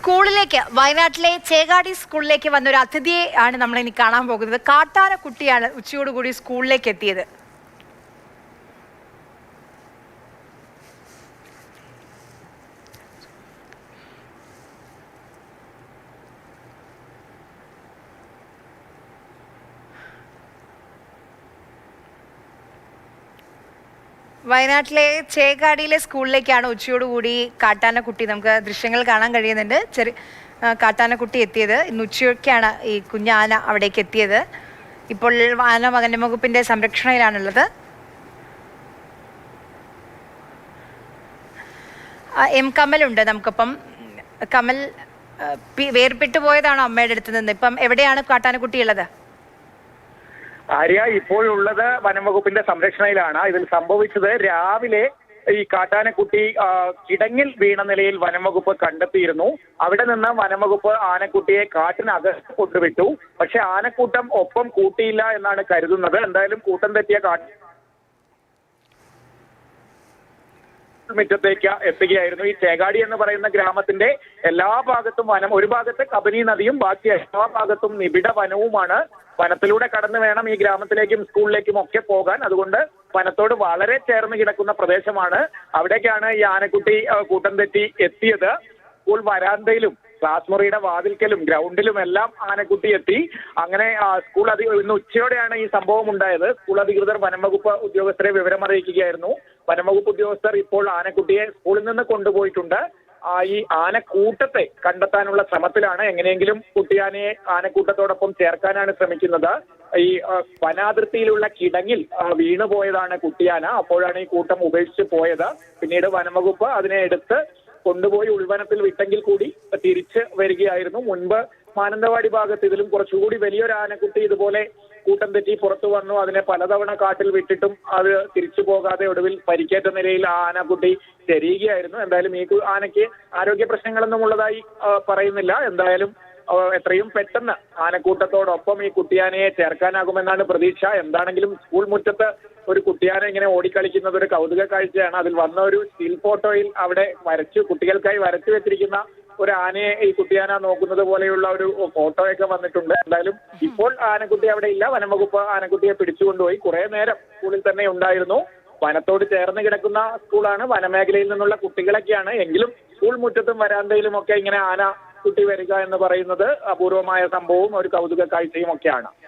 സ്കൂളിലേക്ക് വയനാട്ടിലെ ചേകാടി സ്കൂളിലേക്ക് വന്ന ഒരു അതിഥിയെ ആണ് നമ്മൾ ഇനി കാണാൻ പോകുന്നത്. കാട്ടാനക്കുട്ടിയാണ് ഉച്ചയോടുകൂടി സ്കൂളിലേക്ക് എത്തിയത്. വയനാട്ടിലെ ചേകാടിയിലെ സ്കൂളിലേക്കാണ് ഉച്ചയോടുകൂടി കാട്ടാനക്കുട്ടി, നമുക്ക് ദൃശ്യങ്ങൾ കാണാൻ കഴിയുന്നുണ്ട്, കാട്ടാനക്കുട്ടി എത്തിയത്. ഇന്ന് ഉച്ചയ്ക്കാണ് ഈ കുഞ്ഞാന അവിടേക്ക് എത്തിയത്. ഇപ്പോൾ ആന വനംവകുപ്പിന്റെ സംരക്ഷണയിലാണുള്ളത്. എം കമലുണ്ട് നമുക്കിപ്പം. കമൽ, വേർപെട്ടു പോയതാണോ അമ്മയുടെ അടുത്ത് നിന്ന്? ഇപ്പം എവിടെയാണ് കാട്ടാനക്കുട്ടി ഉള്ളത്? ആര്യ, ഇപ്പോഴുള്ളത് വനംവകുപ്പിന്റെ സംരക്ഷണയിലാണ്. ഇതിൽ സംഭവിച്ചത് രാവിലെ ഈ കാട്ടാനക്കുട്ടി കിടങ്ങിൽ വീണ നിലയിൽ വനംവകുപ്പ് കണ്ടെത്തിയിരുന്നു. അവിടെ നിന്ന് വനംവകുപ്പ് ആനക്കുട്ടിയെ കാട്ടിനകത്ത് കൊണ്ടുവിട്ടു. പക്ഷെ ആനക്കൂട്ടം ഒപ്പം കൂട്ടിയില്ല എന്നാണ് കരുതുന്നത്. എന്തായാലും കൂട്ടം തെറ്റിയ മുറ്റത്തേക്ക് എത്തുകയായിരുന്നു. ഈ ചേകാടി എന്ന് പറയുന്ന ഗ്രാമത്തിന്റെ എല്ലാ ഭാഗത്തും വനം, ഒരു ഭാഗത്ത് കബനി നദിയും ബാക്കി എല്ലാ ഭാഗത്തും നിബിഡ വനവുമാണ്. വനത്തിലൂടെ കടന്നു വേണം ഈ ഗ്രാമത്തിലേക്കും സ്കൂളിലേക്കും ഒക്കെ പോകാൻ. അതുകൊണ്ട് വനത്തോട് വളരെ ചേർന്ന് കിടക്കുന്ന പ്രദേശമാണ്. അവിടേക്കാണ് ഈ ആനക്കുട്ടി കൂട്ടം തെറ്റി എത്തിയത്. സ്കൂൾ വരാന്തയിലും ക്ലാസ് മുറിയുടെ വാതിൽക്കലും ഗ്രൗണ്ടിലും എല്ലാം ആനക്കുട്ടി എത്തി. അങ്ങനെ സ്കൂൾ ഇന്ന് ഉച്ചയോടെയാണ് ഈ സംഭവം ഉണ്ടായത്. സ്കൂൾ അധികൃതർ വനംവകുപ്പ് ഉദ്യോഗസ്ഥരെ വിവരം അറിയിക്കുകയായിരുന്നു. വനംവകുപ്പ് ഉദ്യോഗസ്ഥർ ഇപ്പോൾ ആനക്കുട്ടിയെ സ്കൂളിൽ നിന്ന് കൊണ്ടുപോയിട്ടുണ്ട്. ഈ ആനക്കൂട്ടത്തെ കണ്ടെത്താനുള്ള ശ്രമത്തിലാണ്. എങ്ങനെയെങ്കിലും കുട്ടിയാനയെ ആനക്കൂട്ടത്തോടൊപ്പം ചേർക്കാനാണ് ശ്രമിക്കുന്നത്. ഈ വനാതിർത്തിയിലുള്ള കിടങ്ങിൽ വീണുപോയതാണ് കുട്ടിയാന. അപ്പോഴാണ് ഈ കൂട്ടം ഉപേക്ഷിച്ച് പോയത്. പിന്നീട് വനംവകുപ്പ് അതിനെ എടുത്ത് കൊണ്ടുപോയി ഉൾവനത്തിൽ വിട്ടെങ്കിൽ കൂടി തിരിച്ച് വരികയായിരുന്നു. മുൻപ് മാനന്തവാടി ഭാഗത്ത് ഇതിലും കുറച്ചുകൂടി വലിയൊരു ആനക്കുട്ടി ഇതുപോലെ കൂട്ടം തെറ്റി പുറത്തു വന്നു. അതിനെ പലതവണ കാട്ടിൽ വിട്ടിട്ടും അത് തിരിച്ചു പോകാതെ ഒടുവിൽ പരിക്കേറ്റ നിലയിൽ ആ ആനക്കുട്ടി ചെരിയുകയായിരുന്നു. എന്തായാലും ഈ ആനയ്ക്ക് ആരോഗ്യ പ്രശ്നങ്ങളൊന്നും ഉള്ളതായി പറയുന്നില്ല. എന്തായാലും എത്രയും പെട്ടെന്ന് ആനക്കൂട്ടത്തോടൊപ്പം ഈ കുട്ടിയാനയെ ചേർക്കാനാകുമെന്നാണ് പ്രതീക്ഷ. എന്താണെങ്കിലും സ്കൂൾ മുറ്റത്ത് ഒരു കുട്ടിയാന ഇങ്ങനെ ഓടിക്കളിക്കുന്നത് ഒരു കൗതുക കാഴ്ചയാണ്. അതിൽ വന്ന ഒരു സ്റ്റിൽ ഫോട്ടോയിൽ അവിടെ കുട്ടികൾക്കായി വരച്ചു വെച്ചിരിക്കുന്ന ഒരു ആനയെ ഈ കുട്ടിയാന നോക്കുന്നത് പോലെയുള്ള ഒരു ഫോട്ടോയൊക്കെ വന്നിട്ടുണ്ട്. എന്തായാലും ഇപ്പോൾ ആനക്കുട്ടി അവിടെ ഇല്ല. വനംവകുപ്പ് ആനക്കുട്ടിയെ പിടിച്ചുകൊണ്ടുപോയി. കുറെ നേരം സ്കൂളിൽ തന്നെ ഉണ്ടായിരുന്നു. വനത്തോട് ചേർന്ന് കിടക്കുന്ന സ്കൂളാണ്. വനമേഖലയിൽ നിന്നുള്ള കുട്ടികളൊക്കെയാണ്. എങ്കിലും സ്കൂൾ മുറ്റത്തും വരാന്തയിലും ഒക്കെ ഇങ്ങനെ ആന കുട്ടി വരിക എന്ന് പറയുന്നത് അപൂർവമായ സംഭവവും ഒരു കൗതുക കാഴ്ചയും ഒക്കെയാണ്.